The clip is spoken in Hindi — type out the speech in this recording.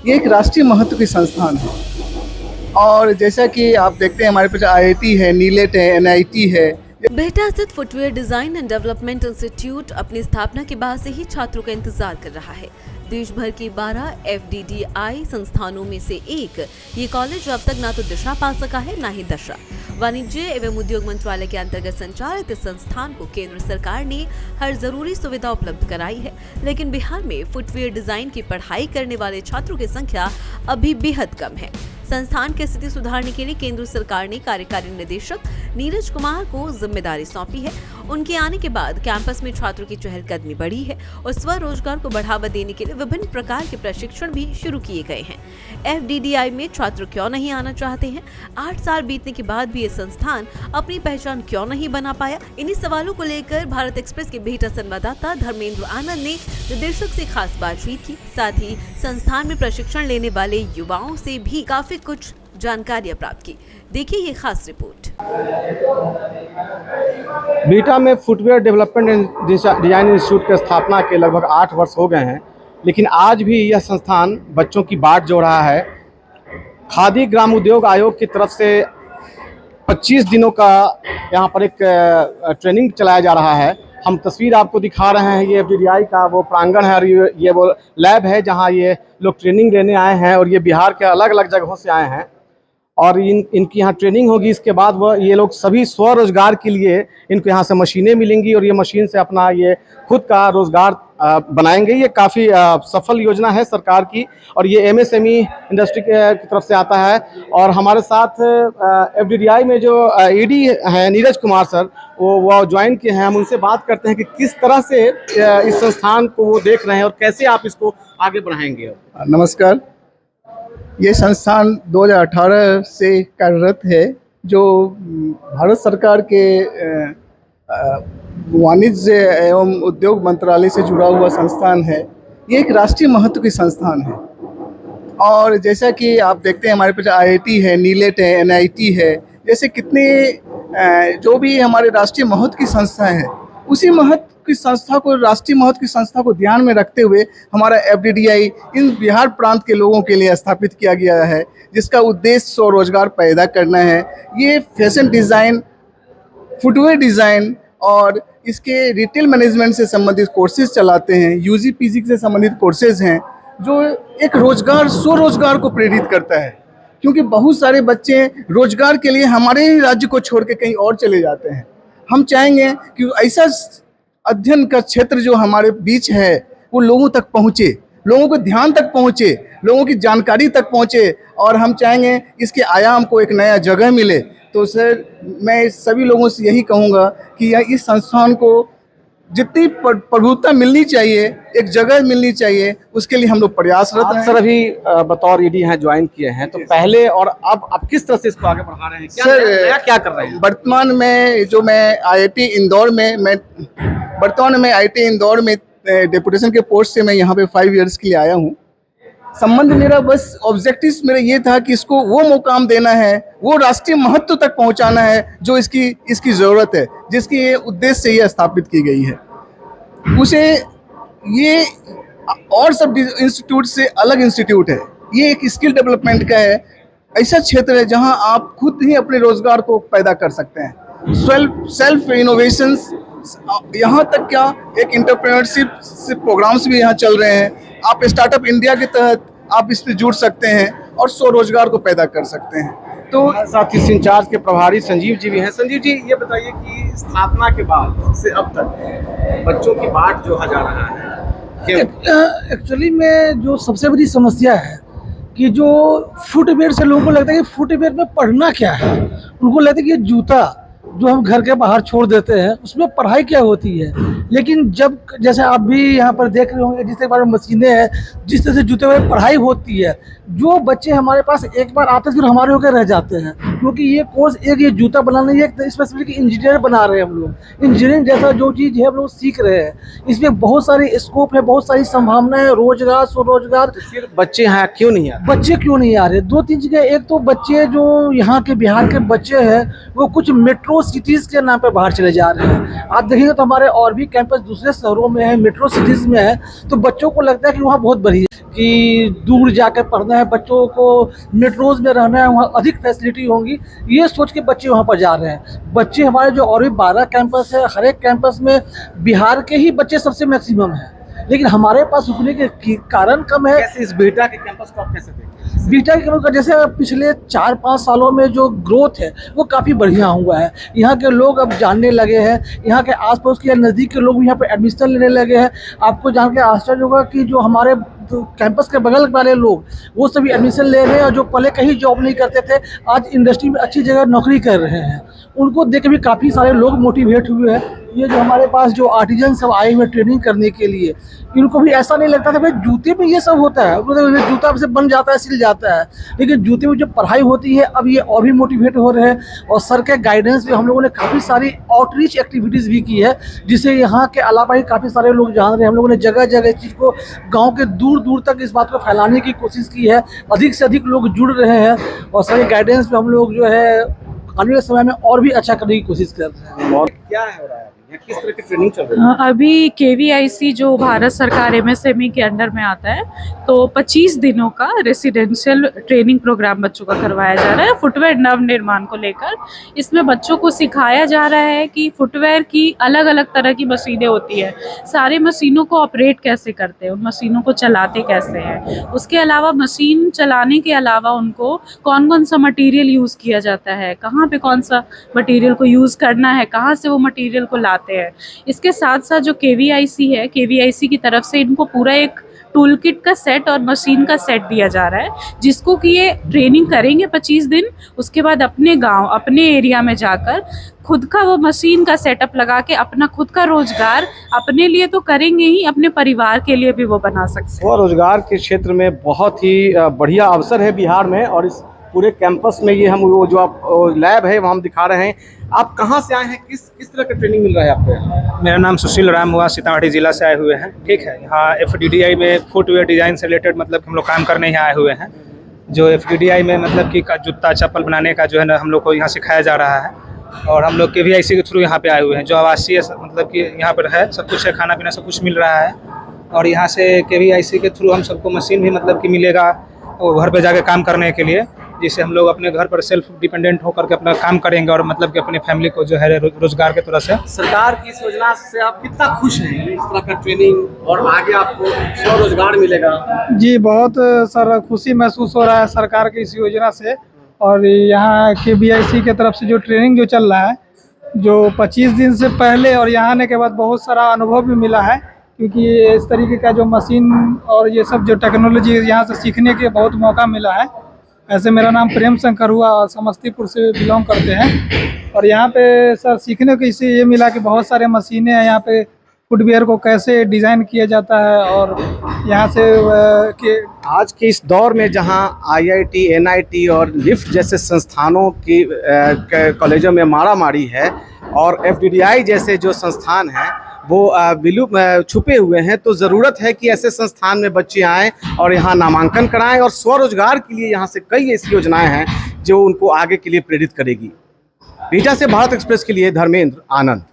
ये एक राष्ट्रीय महत्व की संस्थान है। और जैसा कि आप देखते हैं हमारे पास आईआईटी है, नीलेट है, एनआईटी है। बिहटा स्थित footwear design and development institute अपनी स्थापना के बाद से ही छात्रों का इंतजार कर रहा है। देश भर के 12 एफडीडीआई संस्थानों में से एक ये कॉलेज अब तक ना तो दिशा पा सका है, ना ही दशा। वाणिज्य एवं उद्योग मंत्रालय के अंतर्गत संचालित इस संस्थान को केंद्र सरकार ने हर जरूरी सुविधा उपलब्ध कराई है, लेकिन बिहार में फुटवेयर डिजाइन की पढ़ाई करने वाले छात्रों की संख्या अभी बेहद कम है। संस्थान की स्थिति सुधारने के लिए केंद्र सरकार ने कार्यकारी निदेशक नीरज कुमार को जिम्मेदारी सौंपी है। उनके आने के बाद कैंपस में छात्रों की चहलकदमी बढ़ी है और स्वरोजगार को बढ़ावा देने के लिए विभिन्न प्रकार के प्रशिक्षण भी शुरू किए गए हैं। एफडीडीआई में छात्र क्यों नहीं आना चाहते हैं? 8 साल बीतने के बाद भी ये संस्थान अपनी पहचान क्यों नहीं बना पाया? इन्हीं सवालों को लेकर भारत एक्सप्रेस के बिहटा संवाददाता धर्मेंद्र आनंद ने निदेशक से खास बातचीत की। साथ ही संस्थान में प्रशिक्षण लेने वाले युवाओं से भी काफी कुछ जानकारियां प्राप्त की। देखिए ये खास रिपोर्ट। बिहटा में footwear development and design institute की स्थापना के लगभग 8 वर्ष हो गए हैं, लेकिन आज भी यह संस्थान बच्चों की बाट जोड़ रहा है। खादी ग्राम उद्योग आयोग की तरफ से 25 दिनों का यहाँ पर एक ट्रेनिंग चलाया जा रहा है। हम तस्वीर आपको दिखा रहे हैं, ये एफडीडीआई का वो प्रांगण है और ये वो लैब है जहाँ ये लोग ट्रेनिंग लेने आए हैं और ये बिहार के अलग अलग जगहों से आए हैं और इनकी यहाँ ट्रेनिंग होगी। इसके बाद ये लोग सभी स्वरोजगार के लिए इनको यहाँ से मशीनें मिलेंगी और ये मशीन से अपना ये खुद का रोजगार बनाएंगे। ये काफ़ी सफल योजना है सरकार की और ये एमएसएमई इंडस्ट्री की तरफ से आता है। और हमारे साथ एफडीडीआई में जो ईडी हैं नीरज कुमार सर, वो ज्वाइन किए हैं। हम उनसे बात करते हैं कि किस तरह से इस संस्थान को वो देख रहे हैं और कैसे आप इसको आगे बढ़ाएंगे। नमस्कार। ये संस्थान 2018 से कार्यरत है, जो भारत सरकार के वाणिज्य एवं उद्योग मंत्रालय से जुड़ा हुआ संस्थान है। ये एक राष्ट्रीय महत्व की संस्थान है और जैसा कि आप देखते हैं हमारे पास आईआईटी है, नीलेट है, एनआईटी है, जैसे कितने जो भी हमारे राष्ट्रीय महत्व की संस्था है, उसी महत्व की संस्था को, राष्ट्रीय महत्व की संस्था को ध्यान में रखते हुए हमारा एफडीडीआई इन बिहार प्रांत के लोगों के लिए स्थापित किया गया है, जिसका उद्देश्य स्वरोजगार पैदा करना है। ये फैशन डिज़ाइन, फुटवेयर डिज़ाइन और इसके रिटेल मैनेजमेंट से संबंधित कोर्सेज चलाते हैं। यूजी पीजी से संबंधित कोर्सेज हैं जो एक रोजगार, स्वरोजगार को प्रेरित करता है, क्योंकि बहुत सारे बच्चे रोजगार के लिए हमारे ही राज्य को छोड़ के कहीं और चले जाते हैं। हम चाहेंगे कि ऐसा अध्ययन का क्षेत्र जो हमारे बीच है वो लोगों तक पहुँचे, लोगों को ध्यान तक पहुँचे, लोगों की जानकारी तक पहुँचे और हम चाहेंगे इसके आयाम को एक नया जगह मिले। तो सर, मैं सभी लोगों से यही कहूँगा कि इस संस्थान को जितनी प्रभुत्ता मिलनी चाहिए, एक जगह मिलनी चाहिए, उसके लिए हम लोग प्रयासरत हैं। सर अभी बतौर ईडी हैं, ज्वाइन किए हैं, तो पहले और अब आप किस तरह से इसको आगे बढ़ा रहे हैं? क्या कर रहे हैं वर्तमान में? जो मैं आईआईटी इंदौर में डेपुटेशन के पोस्ट से मैं यहाँ पे 5 इयर्स के लिए आया हूँ। संबंध मेरा, बस ऑब्जेक्टिव मेरा ये था कि इसको वो मुकाम देना है, वो राष्ट्रीय महत्व तक पहुंचाना है जो इसकी ज़रूरत है, जिसकी ये उद्देश्य से ये स्थापित की गई है। उसे ये और सब इंस्टीट्यूट से अलग इंस्टीट्यूट है। ये एक स्किल डेवलपमेंट का है, ऐसा क्षेत्र है जहां आप खुद ही अपने रोजगार को पैदा कर सकते हैं। सेल्फ इनोवेशंस, यहाँ तक क्या एक एंटरप्रेन्योरशिप प्रोग्राम्स भी यहाँ चल रहे हैं। आप स्टार्टअप इंडिया के तहत आप इसमें जुड़ सकते हैं और स्वरोजगार को पैदा कर सकते हैं। तो साथ ही इंचार्ज के प्रभारी संजीव जी भी हैं। संजीव जी, ये बताइए कि स्थापना के बाद से अब तक बच्चों की बाट जो जा रहा है, एक्चुअली में जो सबसे बड़ी समस्या है कि जो फुटवेयर से लोगों को लगता है कि फुटवेयर में पढ़ना क्या है। उनको लगता है कि ये जूता जो हम घर के बाहर छोड़ देते हैं उसमें पढ़ाई क्या होती है। लेकिन जब, जैसे आप भी यहाँ पर देख रहे होंगे, जिस तरह मशीनें हैं, जिस तरह से जूते में पढ़ाई होती है, जो बच्चे हमारे पास एक बार आते हैं फिर हमारे होकर रह जाते हैं, क्योंकि ये कोर्स एक ये जूता बनाना, ये स्पेसिफिक इंजीनियर बना रहे हैं हम लोग। इंजीनियरिंग जैसा जो चीज़ है हम लोग सीख रहे हैं, इसमें बहुत सारी स्कोप है, बहुत सारी संभावनाएं है, रोजगार, स्वरोजगार। तो फिर बच्चे यहाँ क्यों नहीं आ रहे? बच्चे क्यों नहीं आ रहे? 2-3 जगह। एक तो बच्चे जो यहाँ के बिहार के बच्चे हैं वो कुछ मेट्रो सिटीज़ के नाम पे बाहर चले जा रहे हैं। आप देखेंगे तो हमारे और भी कैंपस दूसरे शहरों में है, मेट्रो सिटीज़ में है, तो बच्चों को लगता है कि वहाँ बहुत बढ़िया। कि दूर जाकर पढ़ना है, बच्चों को मेट्रोज़ में रहना है, वहाँ अधिक फैसिलिटी होंगी, ये सोच के बच्चे वहाँ पर जा रहे हैं। बच्चे हमारे जो और भी 12 कैंपस है, हर एक कैंपस में बिहार के ही बच्चे सबसे मैक्सिमम हैं, लेकिन हमारे पास रुकने के कारण कम है। कैसे इस बिहटा के कैंपस को आप कैसे देखते हैं? बीटा के कैंपस का जैसे पिछले 4-5 सालों में जो ग्रोथ है वो काफ़ी बढ़िया हुआ है। यहाँ के लोग अब जानने लगे हैं, यहाँ के आसपास के नज़दीक के लोग भी यहाँ पे एडमिशन लेने लगे हैं। आपको जान के आश्चर्य होगा कि जो हमारे कैंपस के बगल वाले लोग वो सभी एडमिशन ले रहे हैं, और जो पहले कहीं जॉब नहीं करते थे आज इंडस्ट्री में अच्छी जगह नौकरी कर रहे हैं। उनको देख के भी काफ़ी सारे लोग मोटिवेट हुए हैं। ये जो हमारे पास जो आर्टिजन सब आए हुए ट्रेनिंग करने के लिए, इनको भी ऐसा नहीं लगता था भाई जूते में ये सब होता है, मतलब जूता से बन जाता है, सिल जाता है, लेकिन जूते में जो पढ़ाई होती है अब ये और भी मोटिवेट हो रहे हैं। और सर के गाइडेंस में हम लोगों ने काफ़ी सारी आउटरीच एक्टिविटीज़ भी की है, जिससे यहाँ के अलावा ही काफ़ी सारे लोग जान रहे हैं। हम लोगों ने जगह जगह इस चीज़ को गाँव के दूर दूर तक इस बात को फैलाने की कोशिश की है, अधिक से अधिक लोग जुड़ रहे हैं, और सर के गाइडेंस में हम लोग जो है आने वाले समय में और भी अच्छा करने की कोशिश कर रहे हैं। और क्या हो रहा है, किस तरह की ट्रेनिंग चल रही है? अभी KVIC जो भारत सरकार MSME के अंडर में आता है, तो 25 दिनों का रेसिडेंशियल ट्रेनिंग प्रोग्राम बच्चों का करवाया जा रहा है फुटवेयर नव निर्माण को लेकर। इसमें बच्चों को सिखाया जा रहा है कि फुटवेयर की अलग अलग तरह की मशीनें होती है, सारे मशीनों को ऑपरेट कैसे करते हैं, उन मशीनों को चलाते कैसे हैं। उसके अलावा मशीन चलाने के अलावा उनको कौन कौन सा मटीरियल यूज़ किया जाता है, कहाँ पे कौन सा मटीरियल को यूज़ करना है, कहाँ से वो मटीरियल को लाते हैं। इसके साथ साथ जो KVIC है, KVIC की तरफ से इनको पूरा एक टूल किट का सेट और मशीन का सेट दिया जा रहा है, जिसको कि ये ट्रेनिंग करेंगे 25 दिन। उसके बाद अपने गांव, अपने एरिया में जाकर खुद का वो मशीन का सेटअप लगा के अपना खुद का रोजगार अपने लिए तो करेंगे ही, अपने परिवार के लिए भी वो बना सकते हैं। स्वरोजगार के क्षेत्र में बहुत ही बढ़िया अवसर है बिहार में, और इस पूरे कैंपस में ये हम वो जो आप लैब है वहाँ हम दिखा रहे हैं। आप कहाँ से आए हैं, किस तरह का ट्रेनिंग मिल रहा है आपको? मेरा नाम सुशील राम हुआ, सीतामढ़ी जिला से आए हुए हैं। ठीक है, यहाँ FDDI में फुटवेयर डिज़ाइन से रिलेटेड मतलब हम लोग काम करने यहाँ आए हुए हैं। जो FDDI में मतलब कि जूता चप्पल बनाने का जो है ना हम लोग को यहाँ सिखाया जा रहा है, और हम लोग KVIC के थ्रू यहाँ पे आए हुए हैं। जो आवासीय मतलब कि यहाँ पर है, सब कुछ है, खाना पीना सब कुछ मिल रहा है। और यहाँ से KVIC के थ्रू हम सबको मशीन भी मतलब कि मिलेगा वो घर पे जाके काम करने के लिए, जिससे हम लोग अपने घर पर सेल्फ डिपेंडेंट होकर के अपना काम करेंगे, और मतलब कि अपने फैमिली को जो है रोजगार के तरह से। सरकार की इस योजना से आप कितना खुश हैं, इस तरह का ट्रेनिंग और आगे आपको स्वरोजगार मिलेगा? जी बहुत सर खुशी महसूस हो रहा है सरकार की इस योजना से। और यहाँ KVIC के तरफ से जो ट्रेनिंग जो चल रहा है, जो 25 दिन से पहले और यहाँ आने के बाद बहुत सारा अनुभव भी मिला है, क्योंकि इस तरीके का जो मशीन और ये सब जो टेक्नोलॉजी यहाँ से सीखने के बहुत मौका मिला है। ऐसे मेरा नाम प्रेम शंकर हुआ और समस्तीपुर से बिलोंग करते हैं, और यहाँ पे सर सीखने को इससे ये मिला कि बहुत सारे मशीनें हैं यहाँ पे, फुटवेयर को कैसे डिज़ाइन किया जाता है। और यहाँ से आज के इस दौर में जहां IIT, NIT और लिफ्ट जैसे संस्थानों की कॉलेजों में मारामारी है, और FDDI जैसे जो संस्थान हैं वो विलुप्त छुपे हुए हैं, तो ज़रूरत है कि ऐसे संस्थान में बच्चे आएँ और यहाँ नामांकन कराएं, और स्वरोजगार के लिए यहाँ से कई ऐसी योजनाएं हैं जो उनको आगे के लिए प्रेरित करेगी। बिहटा से भारत एक्सप्रेस के लिए धर्मेंद्र आनंद।